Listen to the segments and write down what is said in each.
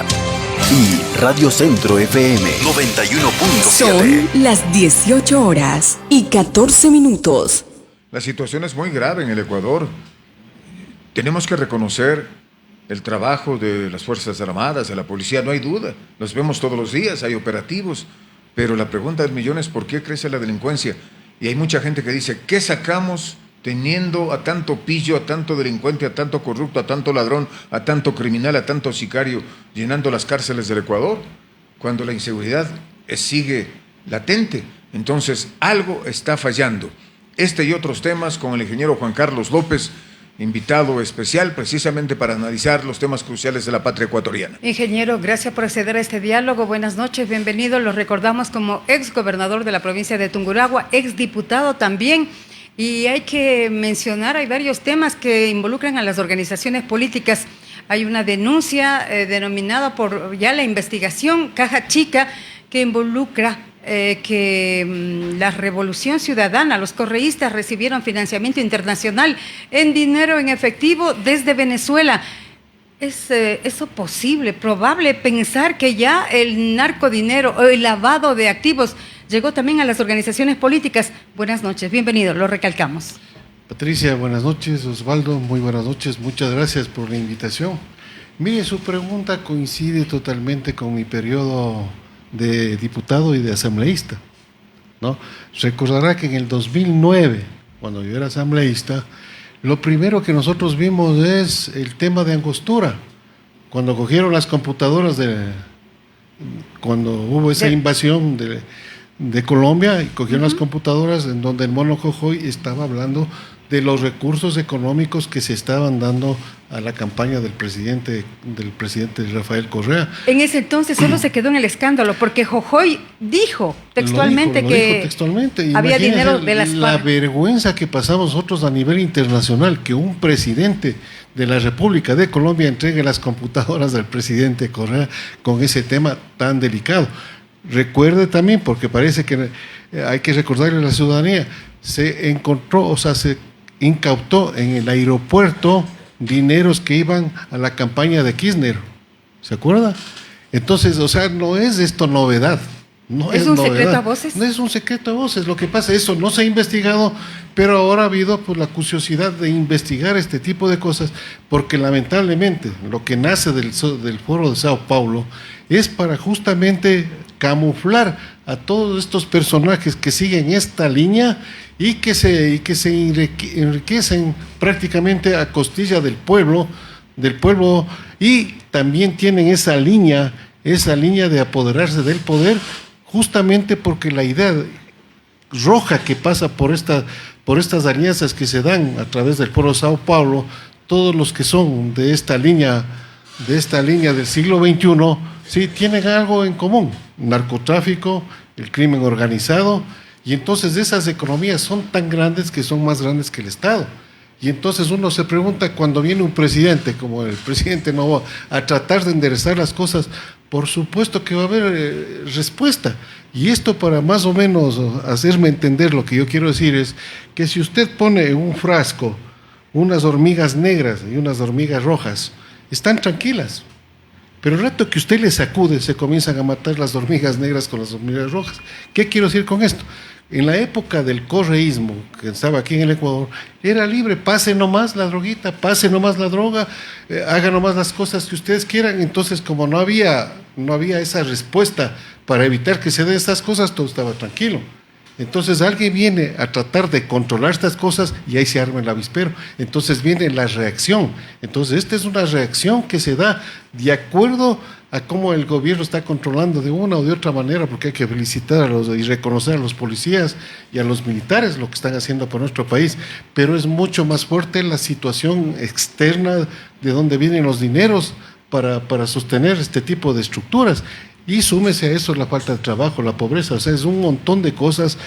Ciudad. Y Radio Centro FM 91.7. Son las 18 horas y 14 minutos. La situación es muy grave en el Ecuador. Tenemos que reconocer el trabajo de las Fuerzas Armadas, de la policía, no hay duda. Los vemos todos los días, hay operativos. Pero la pregunta del millón es ¿por qué crece la delincuencia? Y hay mucha gente que dice, ¿qué sacamos teniendo a tanto pillo, a tanto delincuente, a tanto corrupto, a tanto ladrón, a tanto criminal, a tanto sicario, llenando las cárceles del Ecuador, cuando la inseguridad sigue latente? Entonces, algo está fallando. Este y otros temas con el ingeniero Juan Carlos López, invitado especial precisamente para analizar los temas cruciales de la patria ecuatoriana. Ingeniero, gracias por acceder a este diálogo. Buenas noches, bienvenido. Lo recordamos como ex gobernador de la provincia de Tungurahua, ex diputado también. Y hay que mencionar, hay varios temas que involucran a las organizaciones políticas. Hay una denuncia denominada por ya la investigación Caja Chica que involucra que la Revolución Ciudadana, los correístas recibieron financiamiento internacional en dinero en efectivo desde Venezuela. ¿Es eso posible, probable pensar que ya el narcodinero o el lavado de activos llegó también a las organizaciones políticas? Buenas noches, bienvenido, lo recalcamos. Patricia, buenas noches. Osvaldo, muy buenas noches. Muchas gracias por la invitación. Mire, su pregunta coincide totalmente con mi periodo de diputado y de asambleísta, ¿no? Recordará que en el 2009, cuando yo era asambleísta, lo primero que nosotros vimos es el tema de Angostura, cuando cogieron las computadoras cuando hubo esa invasión de Colombia, y cogieron las computadoras en donde el Mono Jojoy estaba hablando de los recursos económicos que se estaban dando a la campaña del presidente Rafael Correa. En ese entonces solo se quedó en el escándalo, porque Jojoy dijo textualmente que había dinero de las la vergüenza que pasamos nosotros a nivel internacional, que un presidente de la República de Colombia entregue las computadoras del presidente Correa con ese tema tan delicado. Recuerde también, porque parece que hay que recordarle a la ciudadanía, se encontró, o sea, se incautó en el aeropuerto dineros que iban a la campaña de Kirchner, ¿se acuerda? Entonces, o sea, no es esto novedad. No ¿Es un secreto a voces? No es un secreto a voces. Lo que pasa, eso no se ha investigado, pero ahora ha habido pues, la curiosidad de investigar este tipo de cosas, porque lamentablemente lo que nace del Foro de Sao Paulo es para justamente camuflar a todos estos personajes que siguen esta línea y que se enriquecen prácticamente a costilla del pueblo, y también tienen esa línea de apoderarse del poder, justamente porque la idea roja que pasa por estas alianzas que se dan a través del Foro de Sao Paulo, todos los que son de esta línea del siglo XXI, sí tienen algo en común: narcotráfico, el crimen organizado. Y entonces esas economías son tan grandes que son más grandes que el Estado. Y entonces uno se pregunta, cuando viene un presidente como el presidente Noboa a tratar de enderezar las cosas, por supuesto que va a haber respuesta. Y esto, para más o menos hacerme entender lo que yo quiero decir, es que si usted pone en un frasco unas hormigas negras y unas hormigas rojas, están tranquilas. Pero el rato que usted les sacude, se comienzan a matar las hormigas negras con las hormigas rojas. ¿Qué quiero decir con esto? En la época del correísmo, que estaba aquí en el Ecuador, era libre: pase nomás la droguita, pase nomás la droga, haga nomás las cosas que ustedes quieran. Entonces, como no había esa respuesta para evitar que se den estas cosas, todo estaba tranquilo. Entonces alguien viene a tratar de controlar estas cosas y ahí se arma el avispero. Entonces viene la reacción. Entonces esta es una reacción que se da de acuerdo a cómo el gobierno está controlando de una o de otra manera, porque hay que felicitar y reconocer a los policías y a los militares lo que están haciendo por nuestro país, pero es mucho más fuerte la situación externa de dónde vienen los dineros para sostener este tipo de estructuras. Y súmese a eso la falta de trabajo, la pobreza, o sea, es un montón de cosas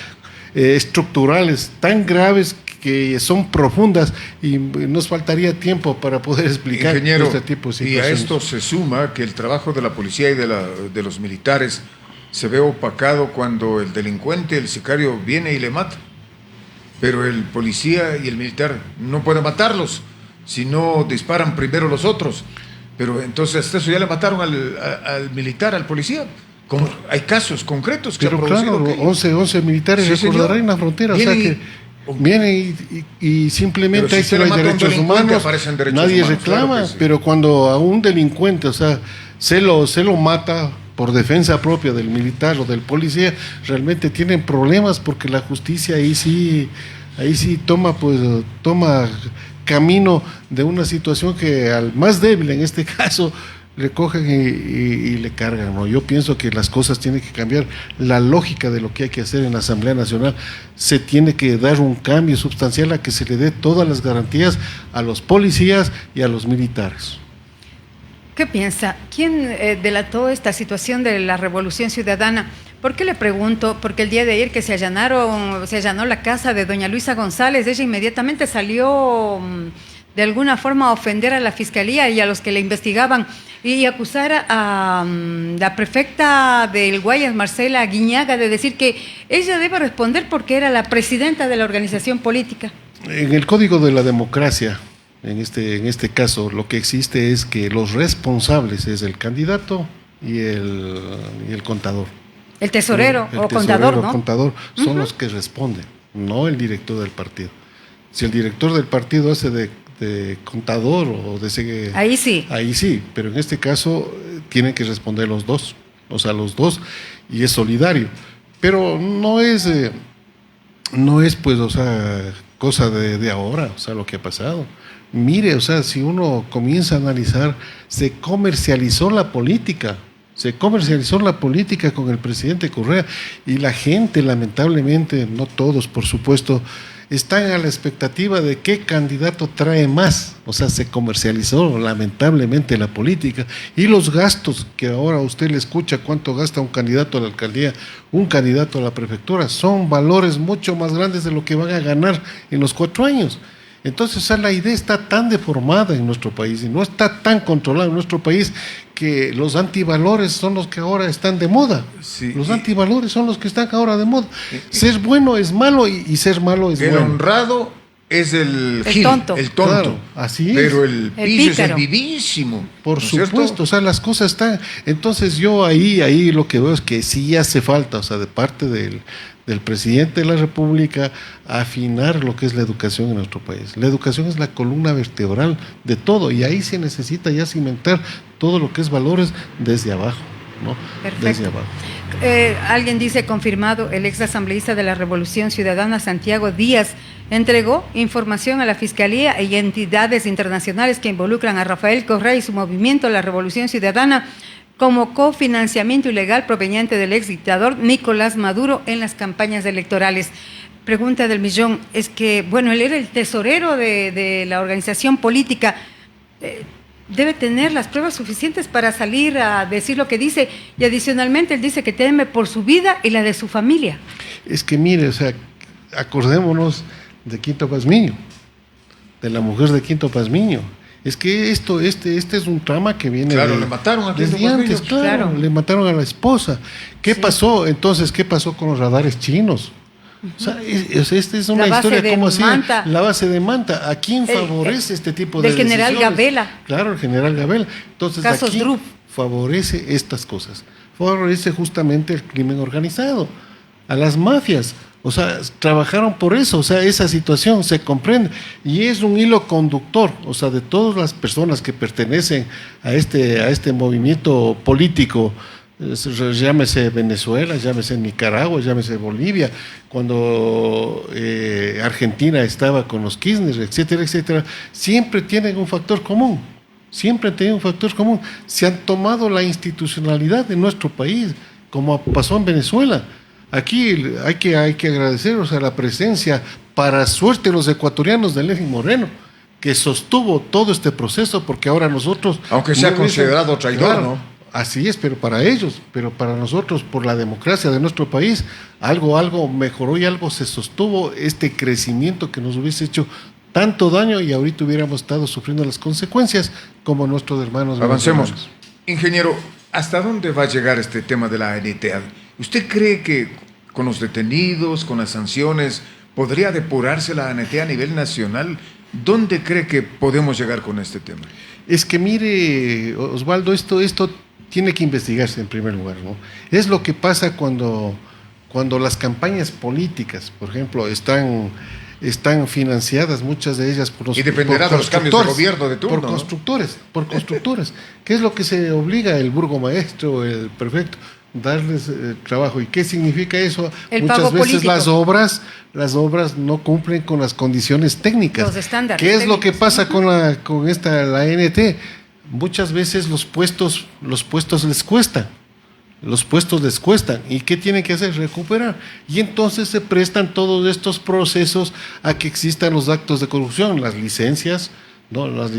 estructurales tan graves que son profundas, y nos faltaría tiempo para poder explicar, ingeniero, este tipo de situaciones. Y a esto se suma que el trabajo de la policía y de los militares se ve opacado cuando el delincuente, el sicario, viene y le mata. Pero el policía y el militar no pueden matarlos, si no disparan primero los otros. Pero entonces eso ya le mataron al militar, al policía. Hay casos concretos que pero se han producido. claro, 11 militares, Sí, recordará, señor. en la frontera. Vienen o sea que vienen y simplemente Pero ahí si se usted le hay mata a un derechos delincuente, humanos, aparecen derechos nadie humanos, reclama, claro que sí. pero cuando a un delincuente, o sea, se lo mata por defensa propia del militar o del policía, realmente tienen problemas porque la justicia ahí sí toma camino de una situación que al más débil, en este caso, le cogen y le cargan, ¿no? Yo pienso que las cosas tienen que cambiar, la lógica de lo que hay que hacer en la Asamblea Nacional, se tiene que dar un cambio sustancial a que se le dé todas las garantías a los policías y a los militares. ¿Qué piensa? ¿Quién delató esta situación de la Revolución Ciudadana? ¿Por qué le pregunto? Porque el día de ayer que se allanó la casa de doña Luisa González, ella inmediatamente salió de alguna forma a ofender a la Fiscalía y a los que le investigaban y acusar a la prefecta del Guayas, Marcela Guiñaga, de decir que ella debe responder porque era la presidenta de la organización política. En el Código de la Democracia, en este caso, lo que existe es que los responsables es el candidato y el contador. El tesorero El o tesorero, contador, ¿no? contador son los que responden, no el director del partido. Si el director del partido hace de contador o de ese... Ahí sí. Ahí sí, pero en este caso tienen que responder los dos, los dos, y es solidario. Pero no es pues, cosa de ahora, lo que ha pasado. Mire, si uno comienza a analizar, se comercializó la política con el presidente Correa y la gente, lamentablemente, no todos, por supuesto, están a la expectativa de qué candidato trae más. Se comercializó lamentablemente la política y los gastos que ahora usted le escucha cuánto gasta un candidato a la alcaldía, un candidato a la prefectura, son valores mucho más grandes de lo que van a ganar en los 4 años. Entonces, la idea está tan deformada en nuestro país y no está tan controlada en nuestro país que los antivalores son los que ahora están de moda. Sí, los antivalores son los que están ahora de moda. Ser bueno es malo y ser malo es bueno. El honrado es el gil, tonto. el tonto. Claro, así es. Pero el pillo es el pícaro. vivísimo. Por ¿no es supuesto, cierto? las cosas están... Entonces yo ahí lo que veo es que sí hace falta, de parte del presidente de la República, afinar lo que es la educación en nuestro país. La educación es la columna vertebral de todo y ahí se necesita ya cimentar todo lo que es valores desde abajo, ¿no? Perfecto. Desde abajo. Alguien dice, confirmado, el ex asambleísta de la Revolución Ciudadana, Santiago Díaz, entregó información a la Fiscalía y entidades internacionales que involucran a Rafael Correa y su movimiento La Revolución Ciudadana como cofinanciamiento ilegal proveniente del ex dictador Nicolás Maduro en las campañas electorales. Pregunta del millón, es que, él era el tesorero de la organización política, debe tener las pruebas suficientes para salir a decir lo que dice, y adicionalmente él dice que teme por su vida y la de su familia. Es que mire, acordémonos de Quinto Pazmiño, de la mujer de Quinto Pazmiño. Es que este es un trama que viene le mataron a Quinto desde antes, Pazmiño. claro, le mataron a la esposa. ¿Qué pasó? Entonces, ¿qué pasó con los radares chinos? Esta es una historia como así, la base de Manta. ¿A quién favorece este tipo de decisiones? Del general Gabela. Claro, el general Gabela. Entonces, Casos aquí Drup. favorece estas cosas. Favorece justamente el crimen organizado, a las mafias. Trabajaron por eso, esa situación se comprende y es un hilo conductor, de todas las personas que pertenecen a este movimiento político, llámese Venezuela, llámese Nicaragua, llámese Bolivia, cuando Argentina estaba con los Kirchner, etcétera, etcétera, siempre tienen un factor común. Siempre han tenido un factor común. Se han tomado la institucionalidad de nuestro país, como pasó en Venezuela. Aquí hay que agradecer la presencia, para suerte los ecuatorianos, de Lenín Moreno, que sostuvo todo este proceso, porque ahora nosotros... Aunque sea considerado traidor, claro, ¿no? Así es, pero para ellos, pero para nosotros, por la democracia de nuestro país, algo mejoró y algo se sostuvo, este crecimiento que nos hubiese hecho tanto daño y ahorita hubiéramos estado sufriendo las consecuencias como nuestros hermanos. Avancemos. venezolanos. Ingeniero, ¿hasta dónde va a llegar este tema de la ANTA? ¿Usted cree que con los detenidos, con las sanciones, podría depurarse la ANTA a nivel nacional? ¿Dónde cree que podemos llegar con este tema? Es que mire, Osvaldo, esto tiene que investigarse en primer lugar, ¿no? Es lo que pasa cuando las campañas políticas, por ejemplo, están financiadas, muchas de ellas por los, y dependerá de los cambios de gobierno de turno, por constructoras. ¿Qué es lo que se obliga el burgomaestro, el prefecto? Darles trabajo. ¿Y qué significa eso? Muchas veces las obras no cumplen con las condiciones técnicas. Los estándares ¿Qué es técnicos? lo que pasa con la ANT? Muchas veces los puestos les cuestan. Los puestos les cuestan. ¿Y qué tienen que hacer? Recuperar. Y entonces se prestan todos estos procesos a que existan los actos de corrupción, las licencias, ¿no? Las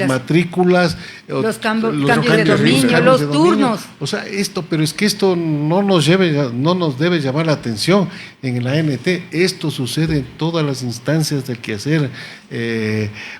matrículas, los cambios de dominio, los turnos. O sea, pero es que esto no nos debe llamar la atención en la ANT. Esto sucede en todas las instancias del quehacer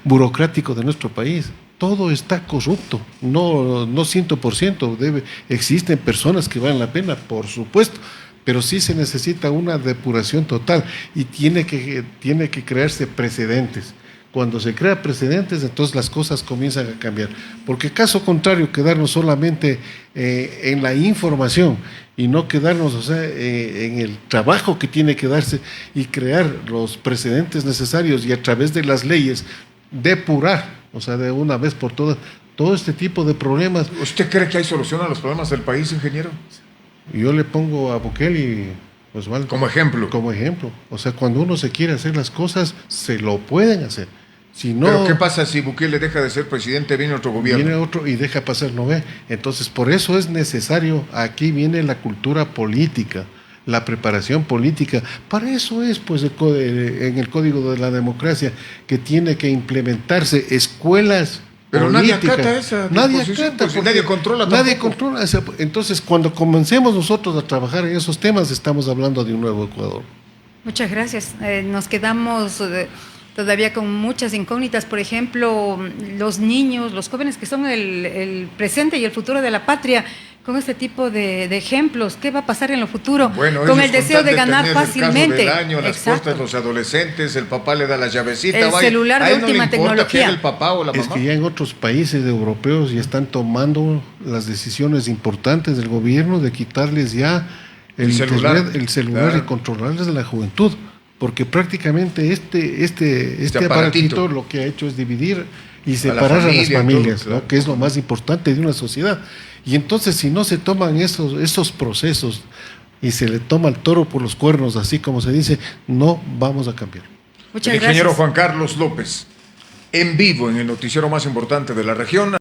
burocrático de nuestro país. Todo está corrupto, no 100%, existen personas que valen la pena, por supuesto, pero sí se necesita una depuración total y tiene que crearse precedentes. Cuando se crean precedentes, entonces las cosas comienzan a cambiar, porque caso contrario, quedarnos solamente en la información y no quedarnos, en el trabajo que tiene que darse y crear los precedentes necesarios y a través de las leyes depurar, de una vez por todas, todo este tipo de problemas. ¿Usted cree que hay solución a los problemas del país, ingeniero? Yo le pongo a Bukele, Osvaldo, como ejemplo. Cuando uno se quiere hacer las cosas, se lo pueden hacer. Si no, ¿pero qué pasa si Bukele deja de ser presidente, viene otro gobierno? Viene otro y deja pasar, ¿no ve? Entonces, por eso es necesario, aquí viene la cultura política, la preparación política. Para eso es, pues, en el Código de la Democracia, que tiene que implementarse escuelas. Pero políticas. Nadie acata esa disposición, pues, nadie controla tampoco. Nadie controla. Entonces, cuando comencemos nosotros a trabajar en esos temas, estamos hablando de un nuevo Ecuador. Muchas gracias. Nos quedamos todavía con muchas incógnitas. Por ejemplo, los niños, los jóvenes que son el presente y el futuro de la patria. Con este tipo de ejemplos, ¿qué va a pasar en lo futuro? Bueno, con el deseo de ganar fácilmente. El caso del año, las costas, los adolescentes, el papá le da la llavecita. El celular de última tecnología. El papá o la mamá. Es que ya en otros países europeos ya están tomando las decisiones importantes del gobierno de quitarles ya el celular claro, y controlarles de la juventud, porque prácticamente este aparatito lo que ha hecho es dividir y separar a las familias, todo, claro, ¿no? Que es lo más importante de una sociedad. Y entonces, si no se toman esos procesos y se le toma el toro por los cuernos, así como se dice, no vamos a cambiar. Muchas gracias. Ingeniero Juan Carlos López, en vivo en el noticiero más importante de la región.